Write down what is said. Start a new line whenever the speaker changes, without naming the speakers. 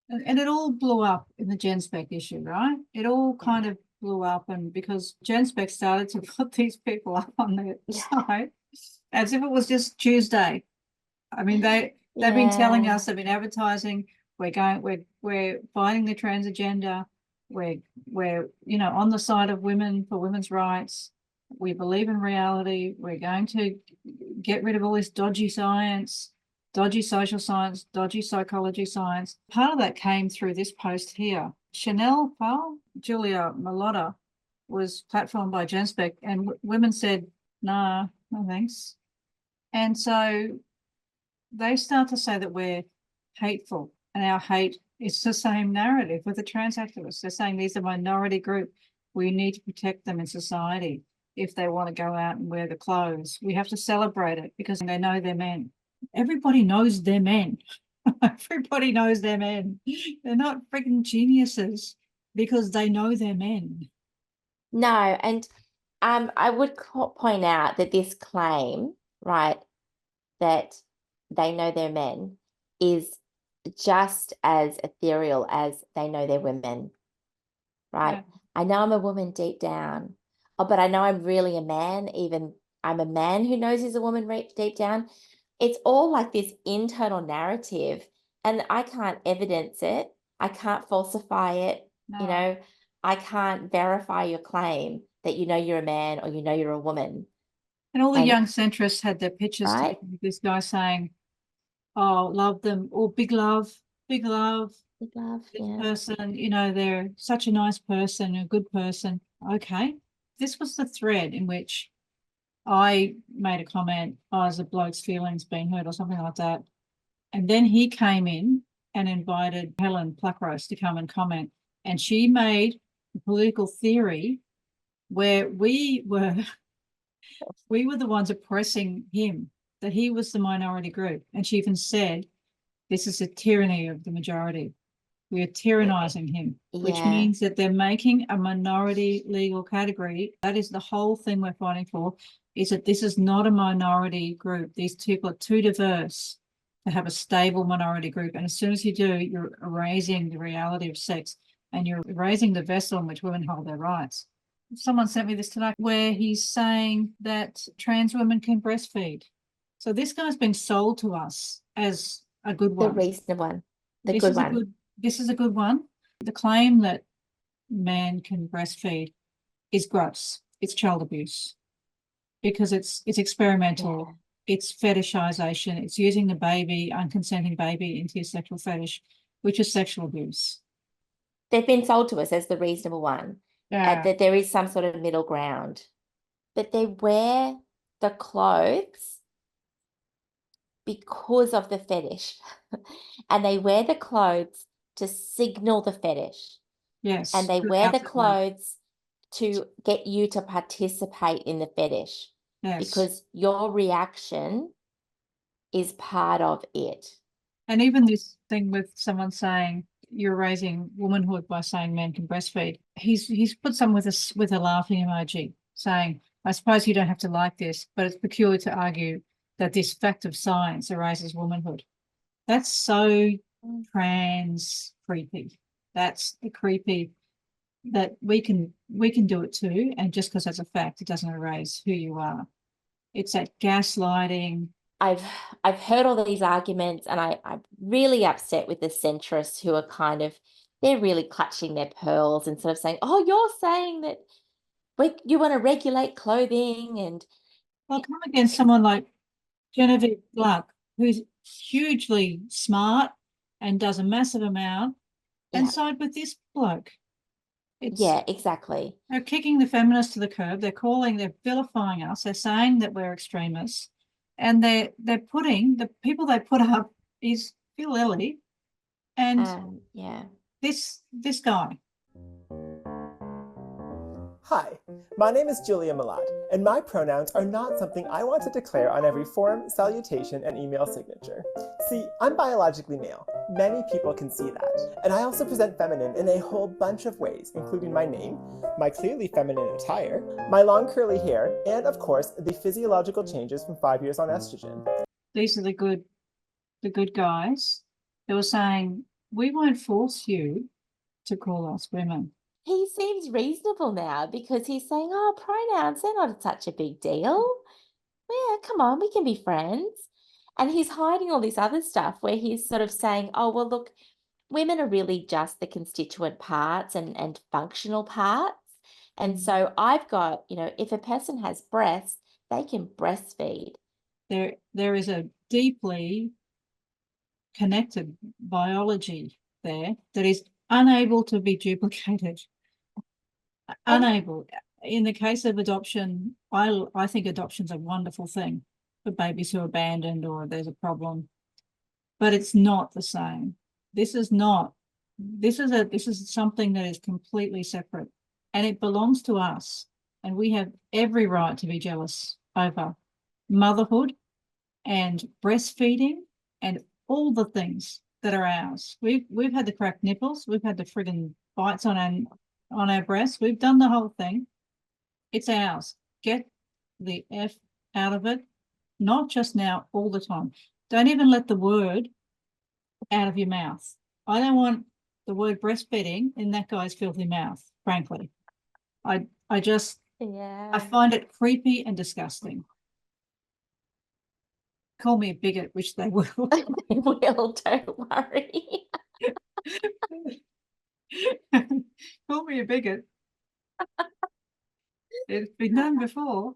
And it all blew up in the GenSpec issue, right? It all kind of blew up, and because GenSpec started to put these people up on their site as if it was just Tuesday. I mean, they've been telling us, they've been advertising, we're fighting the trans agenda, we're on the side of women for women's rights. We believe in reality. We're going to get rid of all this dodgy science, dodgy social science, dodgy psychology science. Part of that came through this post here. Chanel Powell, Julia Malotta, was platformed by GenSpec, and women said, nah, no thanks. And so they start to say that we're hateful, and our hate is the same narrative with the trans activists. They're saying these are a minority group. We need to protect them in society. If they want to go out and wear the clothes, we have to celebrate it because they know they're men. Everybody knows they're men. Everybody knows they're men. They're not freaking geniuses because they know they're men.
No, and I would point out that this claim, right, that they know they're men is just as ethereal as they know they're women, right? Yeah. I know I'm a woman deep down. Oh, but I know I'm really a man, even I'm a man who knows he's a woman deep down. It's all like this internal narrative, and I can't evidence it. I can't falsify it.
No.
I can't verify your claim that you're a man or you're a woman.
And all the young centrists had their pictures
right?
taken with this guy saying, oh, love them, or big love, big love.
Big love,
this
yeah.
person, they're such a nice person, a good person. Okay. This was the thread in which I made a comment, is a bloke's feelings being hurt or something like that. And then he came in and invited Helen Pluckrose to come and comment. And she made a political theory where we were the ones oppressing him, that he was the minority group. And she even said, this is a tyranny of the majority. We are tyrannizing him, which means that they're making a minority legal category. That is the whole thing we're fighting for, is that this is not a minority group. These people are too diverse to have a stable minority group. And as soon as you do, you're erasing the reality of sex, and you're erasing the vessel in which women hold their rights. Someone sent me this tonight where he's saying that trans women can breastfeed. So this guy's been sold to us as a good one.
The reasonable one. The good one.
This is a good one. The claim that men can breastfeed is gross. It's child abuse because it's experimental. Yeah. It's fetishization. It's using the baby, unconsenting baby, into your sexual fetish, which is sexual abuse.
They've been sold to us as the reasonable one.
Yeah.
That there is some sort of middle ground. But they wear the clothes because of the fetish. And they wear the clothes to signal the fetish.
Yes.
And they wear the clothes to get you to participate in the fetish.
Yes.
Because your reaction is part of it.
And even this thing with someone saying you're raising womanhood by saying men can breastfeed, he's put some with a laughing emoji saying, I suppose you don't have to like this, but it's peculiar to argue that this fact of science erases womanhood. That's so trans creepy. That's the creepy that we can do it too, and just because that's a fact, it doesn't erase who you are. It's that gaslighting.
I've heard all these arguments, and I'm really upset with the centrists who are they're really clutching their pearls and sort of saying, oh, you're saying that you want to regulate clothing. And
I'll come against someone like Genevieve Gluck, who's hugely smart and does a massive amount, and side with this bloke.
Exactly.
They're kicking the feminists to the curb. They're vilifying us. They're saying that we're extremists. And they're putting, the people they put up is Phil Ellie and this guy.
Hi, my name is Julia Malott, and my pronouns are not something I want to declare on every form, salutation, and email signature. See, I'm biologically male. Many people can see that. And I also present feminine in a whole bunch of ways, including my name, my clearly feminine attire, my long curly hair, and of course, the physiological changes from 5 years on estrogen.
These are the good guys. They were saying we won't force you to call us women.
He seems reasonable now because he's saying, oh, pronouns, they're not such a big deal. Yeah, come on, we can be friends. And he's hiding all this other stuff where he's sort of saying, oh, well, look, women are really just the constituent parts and functional parts. And so I've got, if a person has breasts, they can breastfeed.
There is a deeply connected biology there that is unable to be duplicated. Unable. In the case of adoption, I think adoption's a wonderful thing for babies who are abandoned or there's a problem, but it's not the same. This is something that is completely separate, and it belongs to us, and we have every right to be jealous over motherhood and breastfeeding and all the things that are ours. We've had the cracked nipples, we've had the friggin' bites on our breasts, we've done the whole thing. It's ours. Get the F out of it, not just now, all the time. Don't even let the word out of your mouth. I don't want the word breastfeeding in that guy's filthy mouth, frankly. I find it creepy and disgusting. Call me a bigot, which they will.
They will, don't worry.
Call me a bigot. It's been done before.